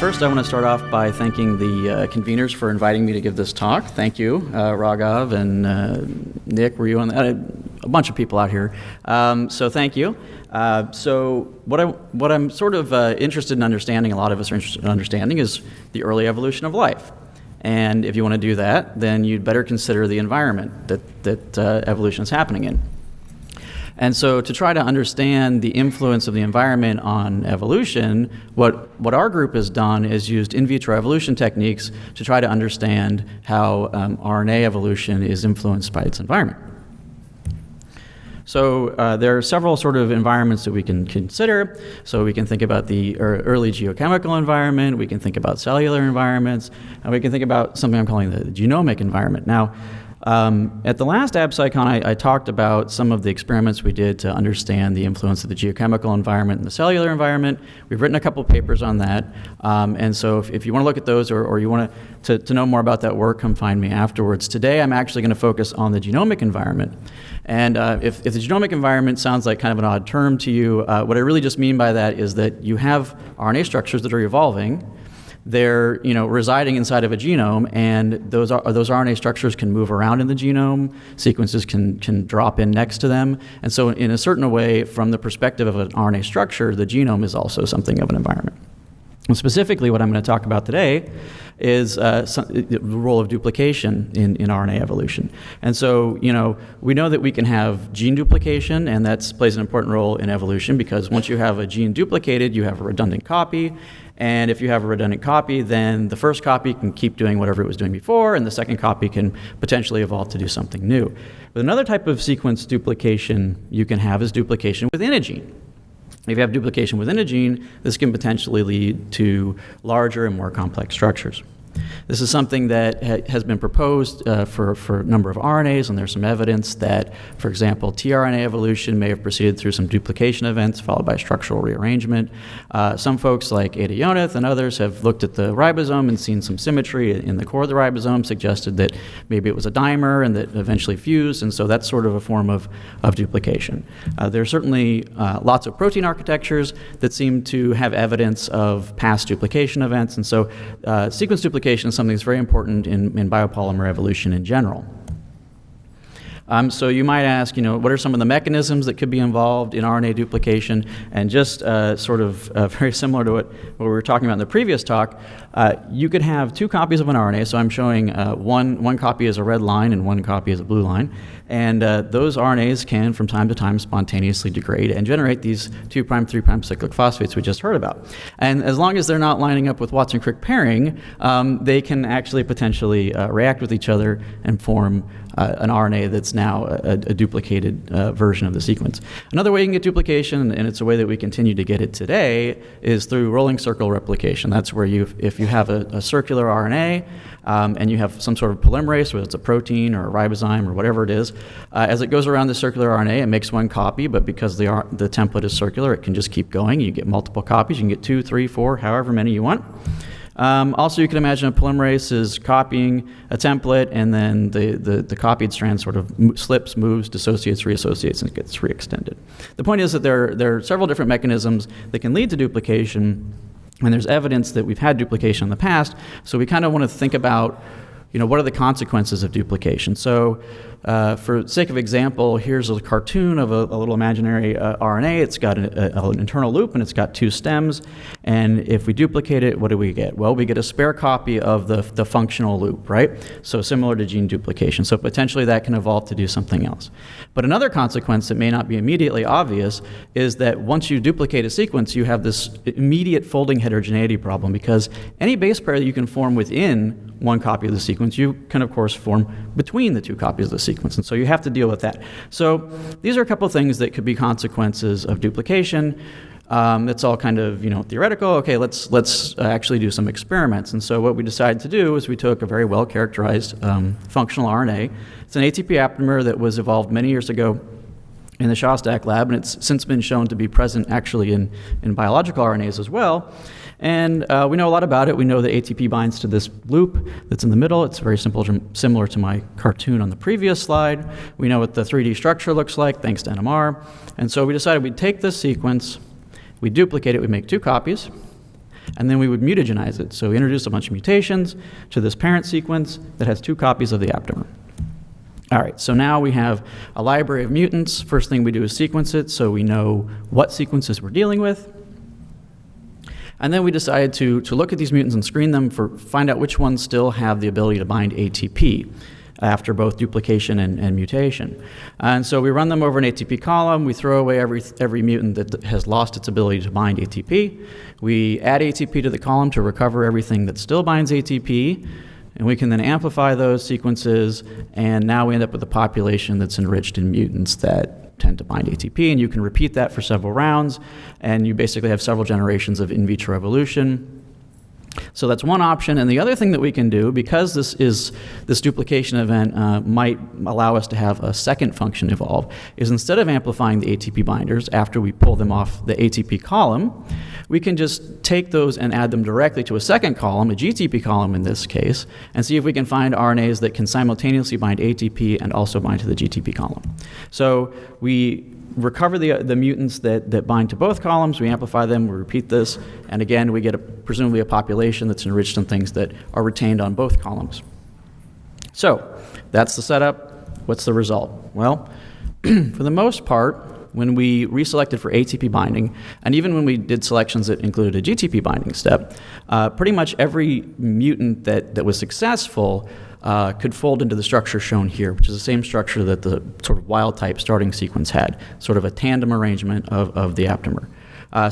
First, I want to start off by thanking the conveners for inviting me to give this talk. Thank you, Raghav and Nick. Were you on that? A bunch of people out here. So thank you. So what I'm sort of interested in understanding, a lot of us are interested in understanding, is the early evolution of life. And if you want to do that, then you'd better consider the environment that evolution is happening in. And so to try to understand the influence of the environment on evolution, what our group has done is used in vitro evolution techniques to try to understand how RNA evolution is influenced by its environment. So there are several sort of environments that we can consider. So we can think about the early geochemical environment, we can think about cellular environments, and we can think about something I'm calling the genomic environment. Now, at the last AbSciCon, I talked about some of the experiments we did to understand the influence of the geochemical environment and the cellular environment. We've written a couple papers on that. And so if you want to look at those or you want to know more about that work, come find me afterwards. Today, I'm actually going to focus on the genomic environment. And if the genomic environment sounds like kind of an odd term to you, what I really just mean by that is that you have RNA structures that are evolving. They're residing inside of a genome, and those RNA structures can move around in the genome. Sequences can drop in next to them, and so in a certain way, from the perspective of an RNA structure, the genome is also something of an environment. And specifically, what I'm going to talk about today is the role of duplication in RNA evolution. And so, we know that we can have gene duplication, and that plays an important role in evolution because once you have a gene duplicated, you have a redundant copy. And if you have a redundant copy, then the first copy can keep doing whatever it was doing before, and the second copy can potentially evolve to do something new. But another type of sequence duplication you can have is duplication within a gene. If you have duplication within a gene, this can potentially lead to larger and more complex structures. This is something that has been proposed for a number of RNAs, and there's some evidence that, for example, tRNA evolution may have proceeded through some duplication events followed by structural rearrangement. Some folks like Ada Yonath and others have looked at the ribosome and seen some symmetry in the core of the ribosome, suggested that maybe it was a dimer and that eventually fused, and so that's sort of a form of duplication. There are certainly lots of protein architectures that seem to have evidence of past duplication events, and so sequence duplication is something that's very important in biopolymer evolution in general. So you might ask, what are some of the mechanisms that could be involved in RNA duplication? And just sort of very similar to what we were talking about in the previous talk, you could have two copies of an RNA. So I'm showing one copy is a red line and one copy is a blue line. And those RNAs can, from time to time, spontaneously degrade and generate these 2', 3' cyclic phosphates we just heard about. And as long as they're not lining up with Watson-Crick pairing, they can actually potentially react with each other and form an RNA that's now a duplicated version of the sequence. Another way you can get duplication, and it's a way that we continue to get it today, is through rolling circle replication. That's where if you have a circular RNA and you have some sort of polymerase, whether it's a protein or a ribozyme or whatever it is, as it goes around the circular RNA, it makes one copy, but because the template is circular, it can just keep going. You get multiple copies. You can get 2, 3, 4, however many you want. Also, you can imagine a polymerase is copying a template, and then the copied strand sort of slips, moves, dissociates, reassociates, and gets reextended. The point is that there are several different mechanisms that can lead to duplication, and there's evidence that we've had duplication in the past, so we kind of want to think about what are the consequences of duplication. So for sake of example, here's a cartoon of a little imaginary RNA. It's got an internal loop and it's got two stems. And if we duplicate it, what do we get? Well, we get a spare copy of the functional loop, right? So similar to gene duplication. So potentially that can evolve to do something else. But another consequence that may not be immediately obvious is that once you duplicate a sequence, you have this immediate folding heterogeneity problem, because any base pair that you can form within one copy of the sequence, you can of course form between the two copies of the sequence, and so you have to deal with that. So these are a couple of things that could be consequences of duplication. It's all kind of theoretical. Okay, let's actually do some experiments. And so what we decided to do is we took a very well characterized functional RNA. It's an ATP aptamer that was evolved many years ago in the Shostak lab, and it's since been shown to be present actually in biological RNAs as well. And we know a lot about it. We know that ATP binds to this loop that's in the middle. It's very similar to my cartoon on the previous slide. We know what the 3D structure looks like thanks to NMR. And so we decided we'd take this sequence, we duplicate it, we make two copies, and then we would mutagenize it. So we introduce a bunch of mutations to this parent sequence that has 2 copies of the aptamer. All right, so now we have a library of mutants. First thing we do is sequence it so we know what sequences we're dealing with. And then we decided to look at these mutants and screen them find out which ones still have the ability to bind ATP after both duplication and mutation. And so we run them over an ATP column. We throw away every mutant that has lost its ability to bind ATP. We add ATP to the column to recover everything that still binds ATP. And we can then amplify those sequences, and now we end up with a population that's enriched in mutants that tend to bind ATP, and you can repeat that for several rounds, and you basically have several generations of in vitro evolution. So that's one option, and the other thing that we can do, because this duplication event might allow us to have a second function evolve, is instead of amplifying the ATP binders after we pull them off the ATP column, we can just take those and add them directly to a second column, a GTP column in this case, and see if we can find RNAs that can simultaneously bind ATP and also bind to the GTP column. So we recover the mutants that bind to both columns, we amplify them, we repeat this, and again we get presumably a population that's enriched in things that are retained on both columns. So that's the setup. What's the result? Well, for the most part, when we reselected for ATP binding, and even when we did selections that included a GTP binding step, pretty much every mutant that was successful could fold into the structure shown here, which is the same structure that the sort of wild-type starting sequence had, sort of a tandem arrangement of the aptamer.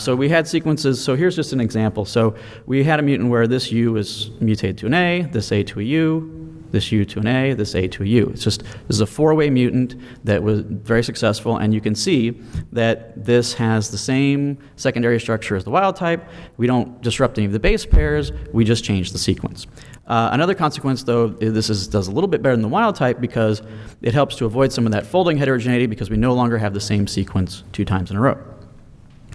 So we had sequences, so here's just an example. So we had a mutant where this U is mutated to an A, this A to a U, this U to an A, this A to a U. This is a 4-way mutant that was very successful, and you can see that this has the same secondary structure as the wild type. We don't disrupt any of the base pairs, we just change the sequence. Another consequence, though, does a little bit better than the wild type because it helps to avoid some of that folding heterogeneity because we no longer have the same sequence 2 times in a row.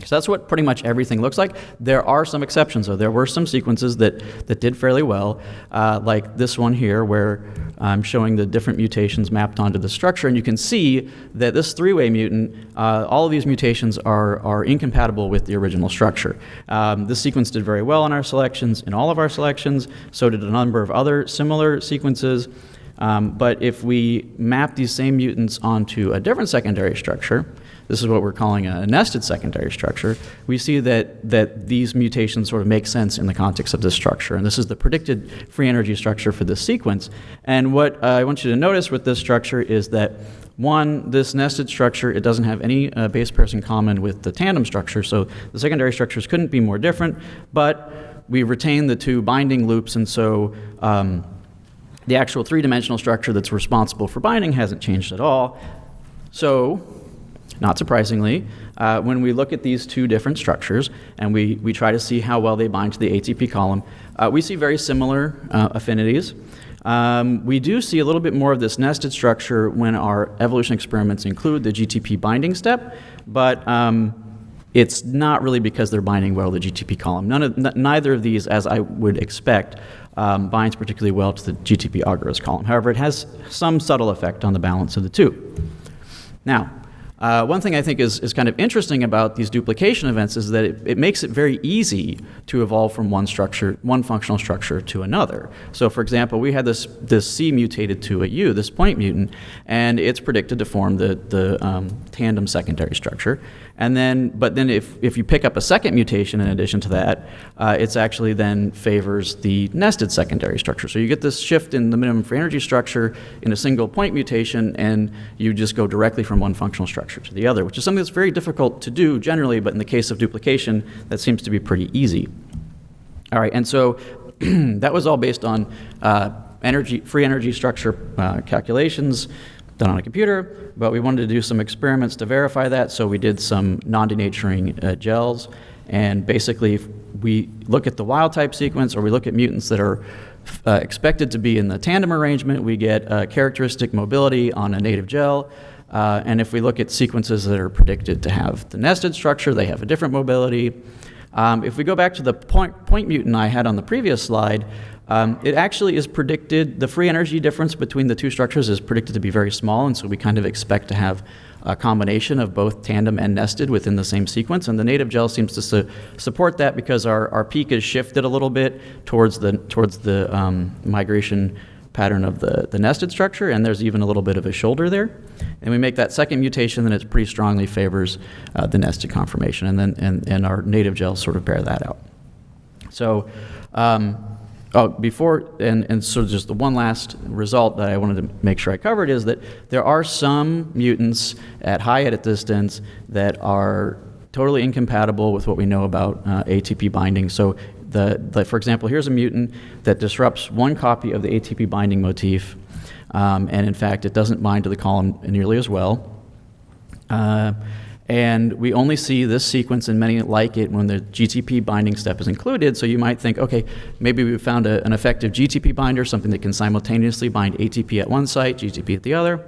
So that's what pretty much everything looks like. There are some exceptions, though. There were some sequences that did fairly well, like this one here, where I'm showing the different mutations mapped onto the structure, and you can see that this 3-way mutant, all of these mutations are incompatible with the original structure. This sequence did very well in our selections, in all of our selections, so did a number of other similar sequences. But if we map these same mutants onto a different secondary structure, this is what we're calling a nested secondary structure, we see that these mutations sort of make sense in the context of this structure. And this is the predicted free energy structure for this sequence. And what I want you to notice with this structure is that, one, this nested structure, it doesn't have any base pairs in common with the tandem structure, so the secondary structures couldn't be more different, but we retain the 2 binding loops, and so the actual 3-dimensional structure that's responsible for binding hasn't changed at all. So, not surprisingly, when we look at these 2 different structures and we try to see how well they bind to the ATP column, we see very similar affinities. We do see a little bit more of this nested structure when our evolution experiments include the GTP binding step, but it's not really because they're binding well to the GTP column. Neither of these, as I would expect, binds particularly well to the GTP agarose column. However, it has some subtle effect on the balance of the 2. Now, one thing I think is kind of interesting about these duplication events is that it makes it very easy to evolve from one functional structure to another. So for example, we had this C mutated to a U, this point mutant, and it's predicted to form the tandem secondary structure. But then if you pick up a second mutation in addition to that, it's actually then favors the nested secondary structure. So you get this shift in the minimum free energy structure in a single point mutation, and you just go directly from one functional structure to the other, which is something that's very difficult to do generally, but in the case of duplication, that seems to be pretty easy. All right, and so that was all based on free energy structure calculations done on a computer, but we wanted to do some experiments to verify that, so we did some non-denaturing gels, and basically if we look at the wild type sequence or we look at mutants that are expected to be in the tandem arrangement, we get characteristic mobility on a native gel. And if we look at sequences that are predicted to have the nested structure, they have a different mobility. If we go back to the point mutant I had on the previous slide, It actually is predicted, the free energy difference between the two structures is predicted to be very small, and so we kind of expect to have a combination of both tandem and nested within the same sequence. And the native gel seems to support that because our peak is shifted a little bit towards the migration pattern of the nested structure, and there's even a little bit of a shoulder there. And we make that second mutation, then it pretty strongly favors the nested conformation, and our native gels sort of bear that out. So before, and so just the one last result that I wanted to make sure I covered is that there are some mutants at high edit distance that are totally incompatible with what we know about ATP binding. So for example, here's a mutant that disrupts one copy of the ATP binding motif, and in fact, it doesn't bind to the column nearly as well. And we only see this sequence and many like it when the GTP binding step is included. So you might think, okay, maybe we found an effective GTP binder, something that can simultaneously bind ATP at one site, GTP at the other.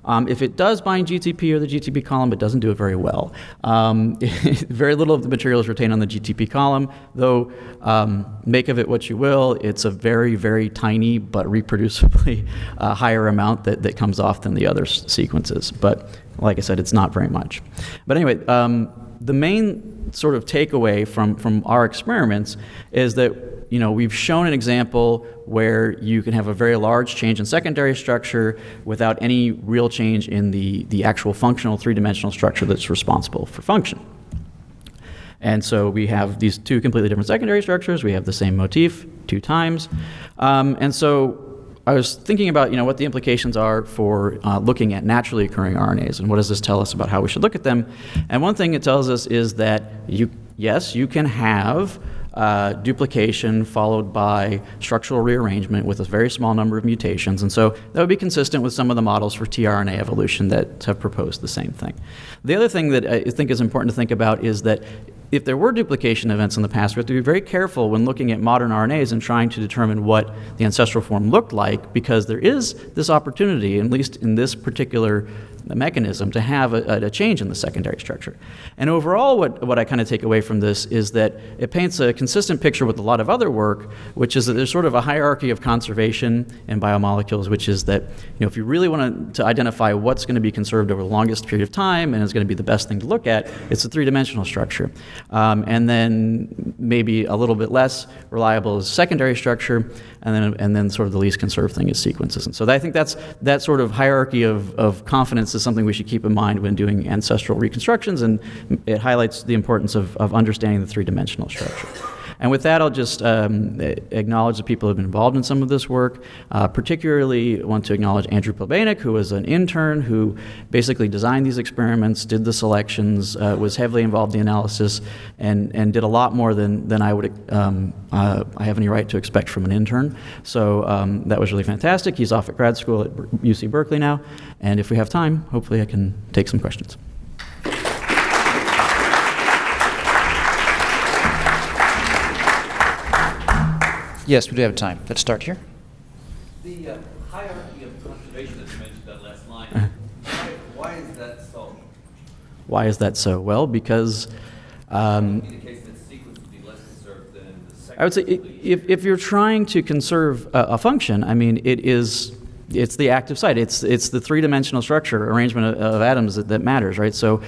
If it does bind GTP or the GTP column, it doesn't do it very well. Very little of the material is retained on the GTP column, though make of it what you will. It's a very, very tiny but reproducibly higher amount that comes off than the other sequences. But like I said, it's not very much. But anyway, the main sort of takeaway from our experiments is that we've shown an example where you can have a very large change in secondary structure without any real change in the actual functional three-dimensional structure that's responsible for function. And so we have these two completely different secondary structures. We have the same motif 2 times. And so I was thinking about what the implications are for looking at naturally occurring RNAs, and what does this tell us about how we should look at them. And one thing it tells us is that you can have duplication followed by structural rearrangement with a very small number of mutations. And so that would be consistent with some of the models for tRNA evolution that have proposed the same thing. The other thing that I think is important to think about is that if there were duplication events in the past, we have to be very careful when looking at modern RNAs and trying to determine what the ancestral form looked like, because there is this opportunity, at least in this particular mechanism, to have a change in the secondary structure. And overall, what I kind of take away from this is that it paints a consistent picture with a lot of other work, which is that there's sort of a hierarchy of conservation in biomolecules, which is that if you really want to identify what's going to be conserved over the longest period of time and is going to be the best thing to look at, it's the three-dimensional structure. And then maybe a little bit less reliable is secondary structure, and then sort of the least conserved thing is sequences. And so I think that sort of hierarchy of confidence is something we should keep in mind when doing ancestral reconstructions, and it highlights the importance of understanding the three-dimensional structure. And with that, I'll just acknowledge the people who have been involved in some of this work. Particularly want to acknowledge Andrew Plebanek, who was an intern who basically designed these experiments, did the selections, was heavily involved in the analysis, and did a lot more than I would I have any right to expect from an intern. So that was really fantastic. He's off at grad school at UC Berkeley now, and if we have time, hopefully I can take some questions. Yes, we do have time. Let's start here. The hierarchy of conservation that you mentioned, that last line, why is that so? Why is that so? Well, because It would be the case that sequence would be less conserved than the second. I would say if you're trying to conserve a function, I mean, it's the active site. It's the three-dimensional structure arrangement of atoms that matters, right? So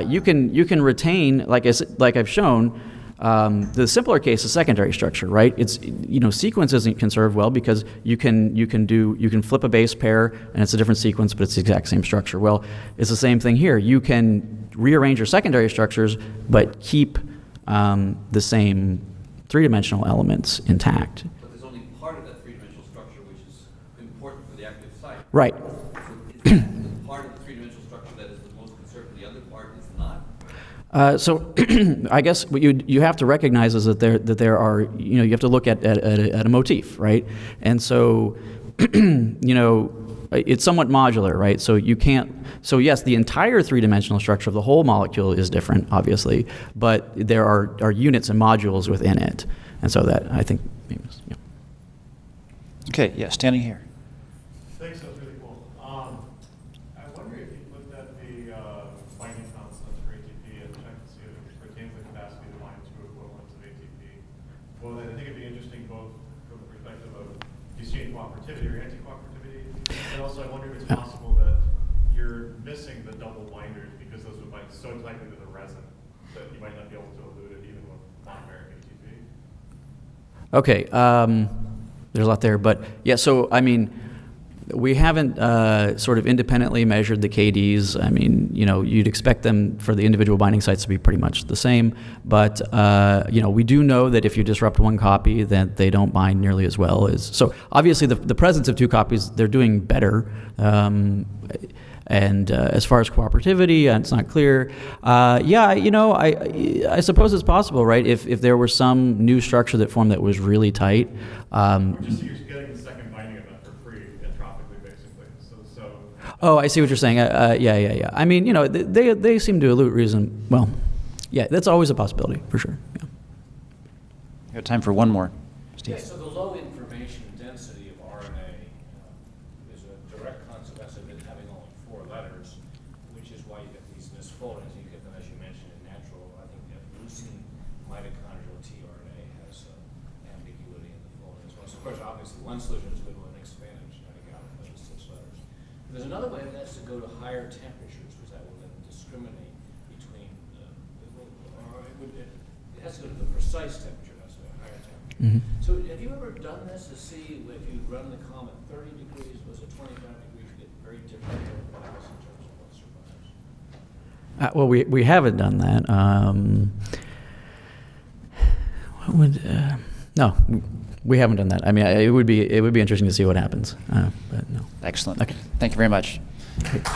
you can retain, like I've shown. The simpler case is secondary structure, right? It's sequence isn't conserved well because you can flip a base pair and it's a different sequence, but it's the exact same structure. Well, it's the same thing here. You can rearrange your secondary structures, but keep the same three-dimensional elements intact. But there's only part of that three-dimensional structure which is important for the active site. Right. So is the part of the three-dimensional structure that is the most conserved, the other part is not? So I guess what you have to recognize is that there are, you have to look at a motif, right? And so, it's somewhat modular, right? So yes, the entire three-dimensional structure of the whole molecule is different, obviously, but there are units and modules within it. And so that, I think, yeah. Okay, yeah, standing here. Thanks, that was really cool. I wonder if you looked at the binding constants for ATP and checked to see if it retains the capacity to bind to equivalents of ATP. Well, I think it'd be interesting both from the perspective of, do you see any cooperativity or anti-cooperativity? And also, I wonder if it's possible that you're missing the double binders because those would bind so tightly to the resin that you might not be able to elute it even with monomeric ATP. Okay, there's a lot there, but yeah, so I mean, we haven't sort of independently measured the KDs. I mean, you know, you'd expect them for the individual binding sites to be pretty much the same, but you know, we do know that if you disrupt one copy, that they don't bind nearly as well as. So obviously, the presence of two copies, they're doing better. And as far as cooperativity, it's not clear. Yeah, you know, I suppose it's possible, right? If there were some new structure that formed that was really tight. Or just you're getting the second binding event for free entropically, basically. So. Oh, I see what you're saying. Yeah. I mean, you know, they seem to elute reason. Well, yeah, that's always a possibility for sure. Yeah. We have time for one more. Steve. Yeah, so the low information density of RNA is a direct consequence of it having only 4 letters, which is why you get these misfoldings. You get them, as you mentioned, in natural. I think that leucine mitochondrial tRNA has ambiguity in the folding as well. So, of course, obviously, one solution is to go to an expanded genetic output of 6 letters. But there's another way, and that's to go to higher temperatures, which that will then discriminate between, it has to go to the precise temperature, that's a higher temperature. Mm-hmm. So have you ever done this to see if you run the column at 30 degrees, was it 25 degrees, you get very different profiles in terms of what survives? Well, we haven't done that. What would? No, we haven't done that. I mean, it would be interesting to see what happens, but no. Excellent. Okay. Thank you very much. Great.